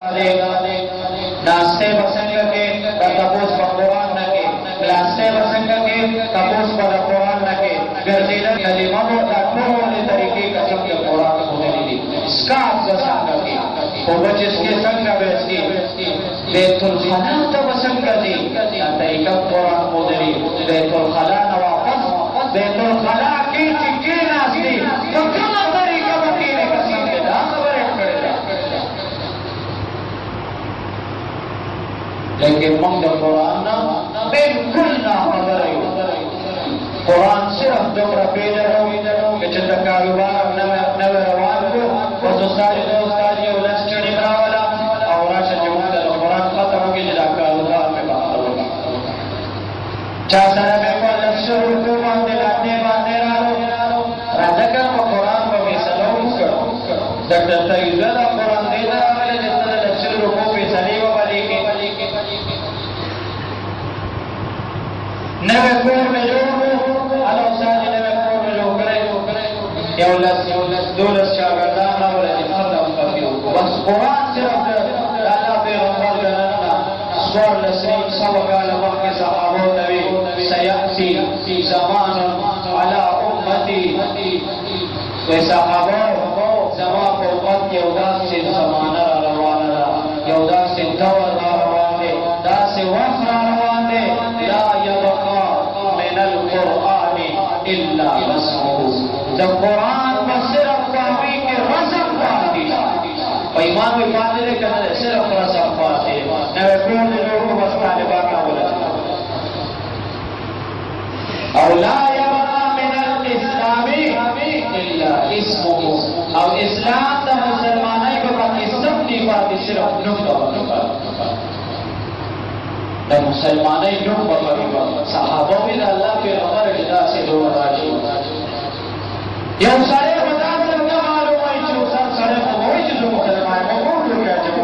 नास्ते बसंग के तपोस भगवान न के लास्ते बसंग के तपोस भगवान न के गर्दीन कलिमों वाले तरीके का शब्द कुरान होने दी इसका बसंग के वो जिसके संग बैठी बैतुल खला तो बसंग दी तरीका कुरान होने दी बैतुल खला नवाफस बैतुल खला की चिट्ठी नास्ती तो क्यों तरीका बकीने का संग दा खबर करेगा लेकिन मंग कुरान बिल्कुल ना खबर है कुरान सिर्फ दोबारा पेजरों के चंदा कारोबार नव रवान को और दोस्तारी ये उलझ चढ़ी बना वाला और आशा जमुना कुरान खत्म हो गया जरा कारोबार में बाहर होगा चाहता में को लक्ष्य को मांगने बांधने रहो राजा का कुरान को मिसलों करो डॉक्टर इधर कुरान दे रहा है जितना लक्ष्य रुपयों पे चली वो वाली के नवे कोर में जो अलौसानी नवे कोर में जो करे यौलस दोलस शागिर्दान ना बोले जितना उनका बस कुरान सिर्फ अल्लाह पैगंबर का स्वर लस्रीम सवकाल वक्त के सहाबों नबी सयासी ज़मान अला उम्मती वे सहाबों ज़मान को उम्मत के उदास से ज़माना रवाना यौदास से दौर रवाने दास से वक्त रवाने ला यबका मिनल कुरान इल्ला रस्मुहु जब कुरान में सिर्फ कभी के रस्म पाती और ईमान में पाते रहे कहते सिर्फ रस्म पाते नवे कौन लोगों को बस तालिबा का बोला और ला यबका मिनल इस्लामी इल्ला इस्मुहु और इस्लाम तो मुसलमानों को बाकी सब नहीं पाती सिर्फ नुक्ता दा मुसलमाने नुम बकरीबा सहाबों में अल्लाह के अमर जिदा से दो राजी ये सारे बता से ना मालूम है जो सारे को वही जो मुसलमान को बोल क्या जब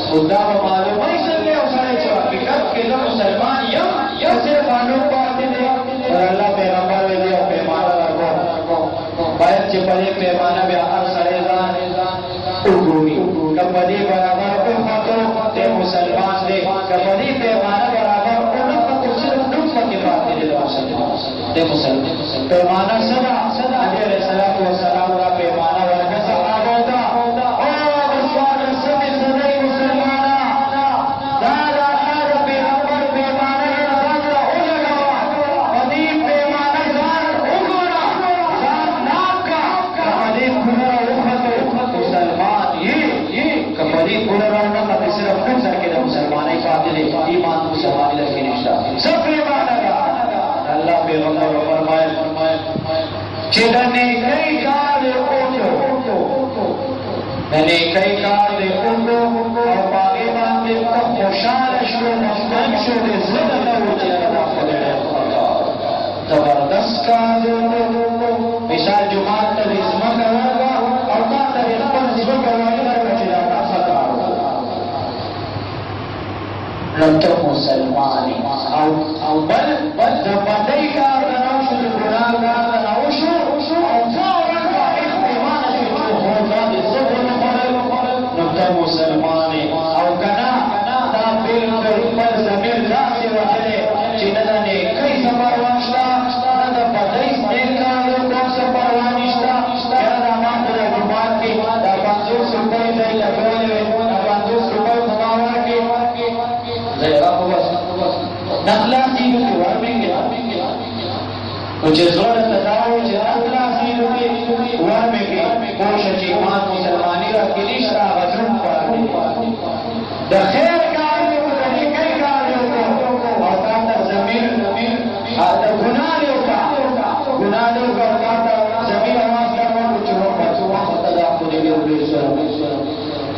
खुदा को मालूम है इसलिए वो सारे जो हकीकत के जो मुसलमान या सिर्फ मालूम बात है और अल्लाह पैगंबर ने दिया पैमाना रखो बाहर से बड़े पैमाना में हर सारे उगुई कबड्डी बराबर उम्मतों ते मुसलमान दे कबड्डी पैमाना बराबर उम्मत को सिर्फ नुक्ता की बात दे दे मुसलमान पैमाना सदा नबी अलैहिस्सलातु वस्सलाम का पैमाना वर्ग सहाबा होता और उसवाद सभी सदा मुसलमाना दादा हर पैगंबर पैमाना के साथ उलगा कबड्डी पैमाना जान उगुरा जान नाक का कबड्डी पूरा उम्मत मुसलमान ये कबड्डी पूरा रहना का सिर्फ खुद करके मुसलमान ही कातिल ईमान मुसलमान लगे निशा सब पैमाना का अल्लाह पैगंबर फरमाए चिदने कई कार ओटो मैंने कई कार ओटो और बागे बागे तब खुशाल शुरू मस्तान शुरू ज़िंदा हो जाएगा जबरदस्त कार मिसाल जुमात तक इसमें करागा और का तक इसमें इसमें करागा चिरागा सकार लंतो मुसलमान और बल जबरदस्त कार बनाओ शुरू गुनाहगार बनाओ शुरू और फौरन का एक पैमाना शुरू होगा जिससे लंतो मुसलमान और कना ताबिल कर पर ज़मीर राशि वजले चिन्ना ने कई सफर वास्ता नद बदइस देखा लो कौन सा परवानिश्ता क्या नाम तेरे गुमान की दाबांजो सुपर नहीं लगवाने दाबांजो सुपर समावा के जरा बस नखला सी के वर्मिंग कुछ जोर तदाओ जरा सी के वर्मिंग कोशिश ईमान मुसलमानी का किलिशा वजन पर द खैर कार्य को कई कार्यों को और का जमीन आता गुनाहों का जमीन आवाज करना कुछ बचवा तदा को दे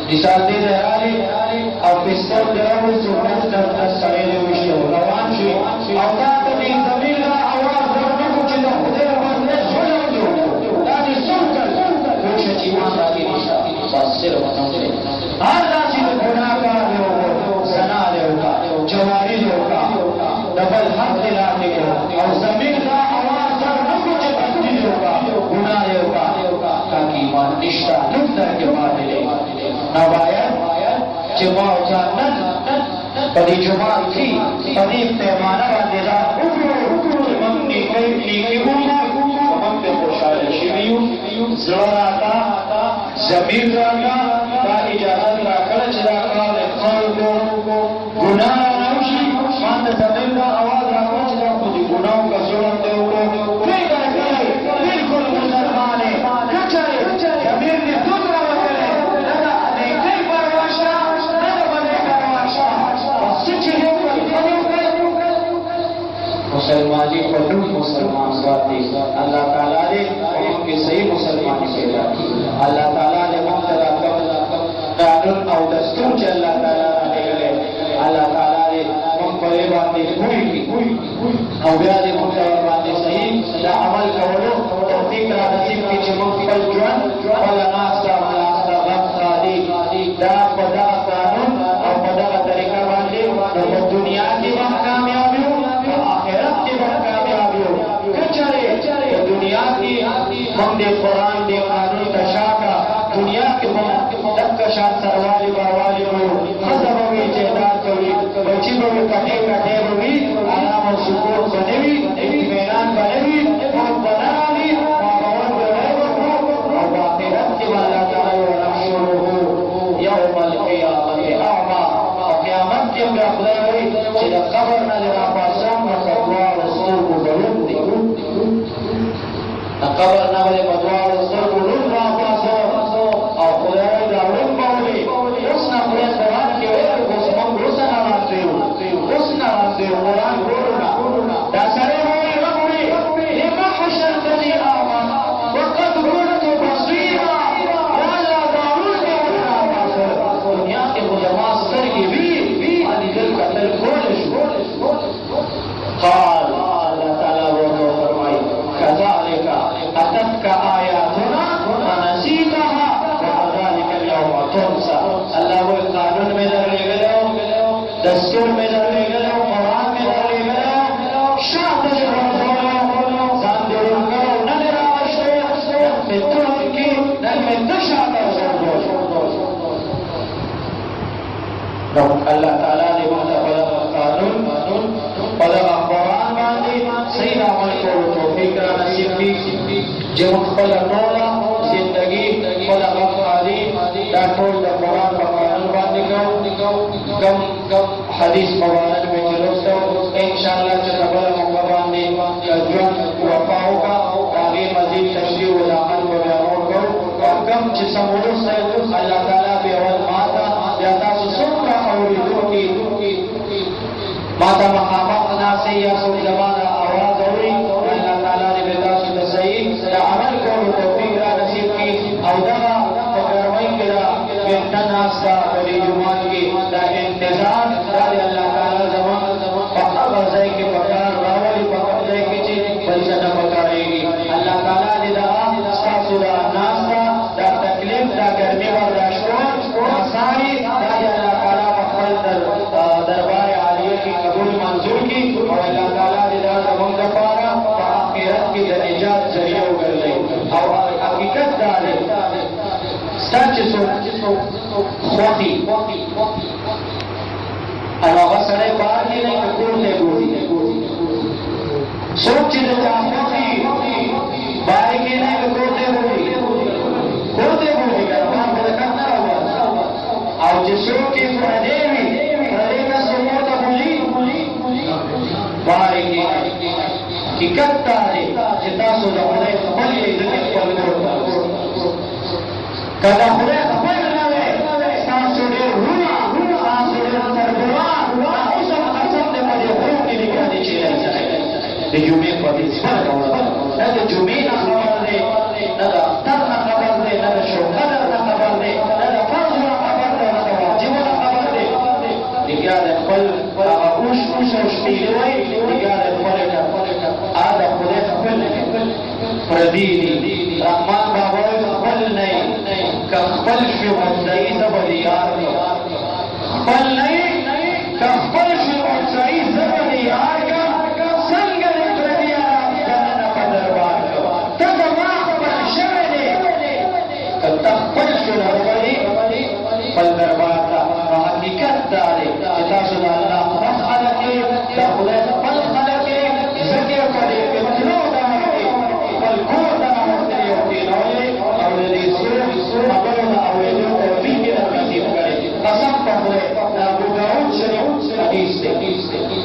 निशान दे रहे और पिस्तौल दराव से दर सड़े विषय रवान से औकात में जमीन का आवाज करना कुछ न खुदे आवाज में सुना दो ताकि सुनकर कुछ जीवन की निशा बस सिर्फ समझे हर राशि में गुनाहगार हो सना होगा जवारी होगा डबल हक दिलाने और जमीन का आवाज करना कुछ तब्दील होगा गुनाह होगा ताकि ईमान निष्ठा दुख दर के बाद नवायत جماع جانن پدی جماع کی پدی پیمانہ باندې دا من نیکی بولا من پہ خوشحال شویو زړه راکا ضمیر راکا دا اجازت راکړه چې دا کار خلکو ګناه راوشي مان د ضمیر دا आवाज راکړه چې دا خو دې ګناهو کڅوړه ته وړو بالکل مسلمان ہے کچره ضمیر دې دومره وکړي دا نیکی پرواشه دا باندې پرواشه مسلمانی خلوم مسلمان باتی اللہ تعالیٰ نے ہم کے صحیح مسلمان پیدا کی اللہ تعالیٰ نے مختلف قانون او دستور چ اللہ تعالیٰ نے لے اللہ تعالیٰ نے ہم پر باندې ہوئی کی او بیا دې مختلف باندې صحیح دا عمل کولو توفیق را نصیب کی چې موږ خپل ژوند ولا ناسا غفادي دا خدا قانون او خدا طریقہ باندې د دنیا کې کامیاب یو آخرت کې کامیاب یو کچره دنیا کې هم دې قرآن دې قانون تشاکا دنیا کې هم دک شان سروالی باوالی وو خزم وی جهاد کوي بچي به کټه کټه وي آرام او سکون بنوي اطمینان بنوي او بنالي باور ورو او آخرت کې الله تعالی ورحمه يوم القيامه اعمى قیامت کې بیا خدای وایي چې د قبر نه له پاسام او تقوا رسول ګلون دي د قبر نه له تقوا رسول ګلون را پاسو او خدای دا ورن باندې اوس نه خدای قرآن کې وایي اوس موږ روزه نه راځو اوس نه راځو قرآن ورونه دا سره وایي ربي لما حشرتني اعمى وقد كنت بصيرا ولا ضروري ولا بصير دنیا کې علماء سترګې وي قال الله تعالى فرمائے كذلك أتتك آياتنا فنسيتها وكذلك اليوم تنسى الله وہ قانون میں در لے گئے دستور میں در لے گئے قرآن میں در لے گئے شاہد جرم زان درون کرو ننے راوشتے میں ترم کی نن میں دشاہد اللہ تعالیٰ نے مطلب قانون پدغه قرآن باندې صحیح عمل کولو توفیق را نصیب کړي چې موږ خپل ټوله زندګي پدغه خالي دا ټول د قرآن په قانون باندې کوم حدیث مبارک میں چلوستو انشاءاللہ چې بله موقع باندې ژوند وفا وکړه هغې مزید تشریح و عمل به بیا نور کوو او کوم چې سمولو صاحب الله تعالی به اول ماته بیا تاسو څومره اورېدونکي ماتا مقامات ناسے یا سوچ زمانہ آواز ہوئی اللہ تعالیٰ نے بیتا سو صحیح دا عمل کو توفیق را نصیب کی او دغا فکرمائی کرا بہتن ناستا ولی جمان کی دا انتظار دا دی اللہ تعالیٰ زمان فقط غزائی کے پکار راولی فقط غزائی کی چیز بلسنہ پکارے گی اللہ تعالیٰ نے دا ستاسو دا ناستا دا تکلیف دا گرمی برداشتون آسانی دا دی اللہ تعالیٰ فقط دربار کی قبول منظور کی اور اللہ تعالیٰ نے دا زمان دفارا آخرت کی دا نجات ذریعہ اگر لئی اور حقیقت دارے ستان چسو خواقی انوغا سڑے بار کی نہیں کہ کورتے گوڑی سوچ چیزے چاہتی باری کی نہیں کہ کورتے گوڑی کورتے گوڑی کا رمان بدکت نہ ہوا اور جسو کی فردیوی بارے کی کتا ہے جتا سو دا خدای خبر ہے ذکر خبر کرتا کدا خدای خبر نہ ہے سانسو دے رونا سانسو دے تربوان او سب قسم دے مدے خوب کی نگاہ دے چیلے جائے دے جمعے کو دے سپر کورا نہ دے جمعے نہ خبر دے نہ دا اختر نہ خبر دے نہ دا شوقدر نہ خبر دے نہ دا فرض نہ خبر دے نہ دا واجب نہ خبر دے نگاہ دے خپل اوش شپیلے وای نگاہ دے خپل آدھا خدای خپل پردی دی رحمان بابا خپل نہیں کہ خپل شو مجزائی زبدی یار خپل نہیں کہ خپل شو مجزائی زبدی یار کا سنگر پردی آرام جننا پا دربار کا تزما خپل شوے دے کہ تخپل شو نربدی پل دربار کا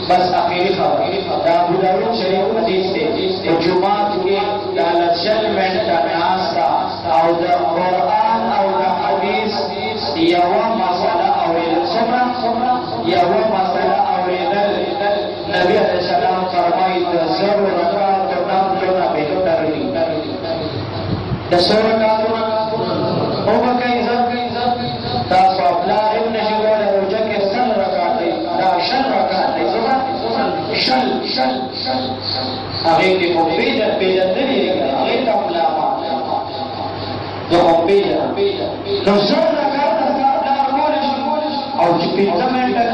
بس اخیری خبر دا ابو داود شریف حدیث دی او جمعات کې دا لچل منټه ناستا او د قرآن او د حدیث یوه مسله اورېدل څومره یوه مسله اورېدل نبی علیه السلام فرمایي د زرو رکعاتو نفلو نه بهتر دي د څو رکعاتو وبکئ تاسو پلار ابن شکوال روجه کې سل رکعات دی دا شل رکعات دی شل هغه کې په پیژن دی هغه ته ملاما نو پیژن نو سل رکعات پلار کول شي او چې 5 منټه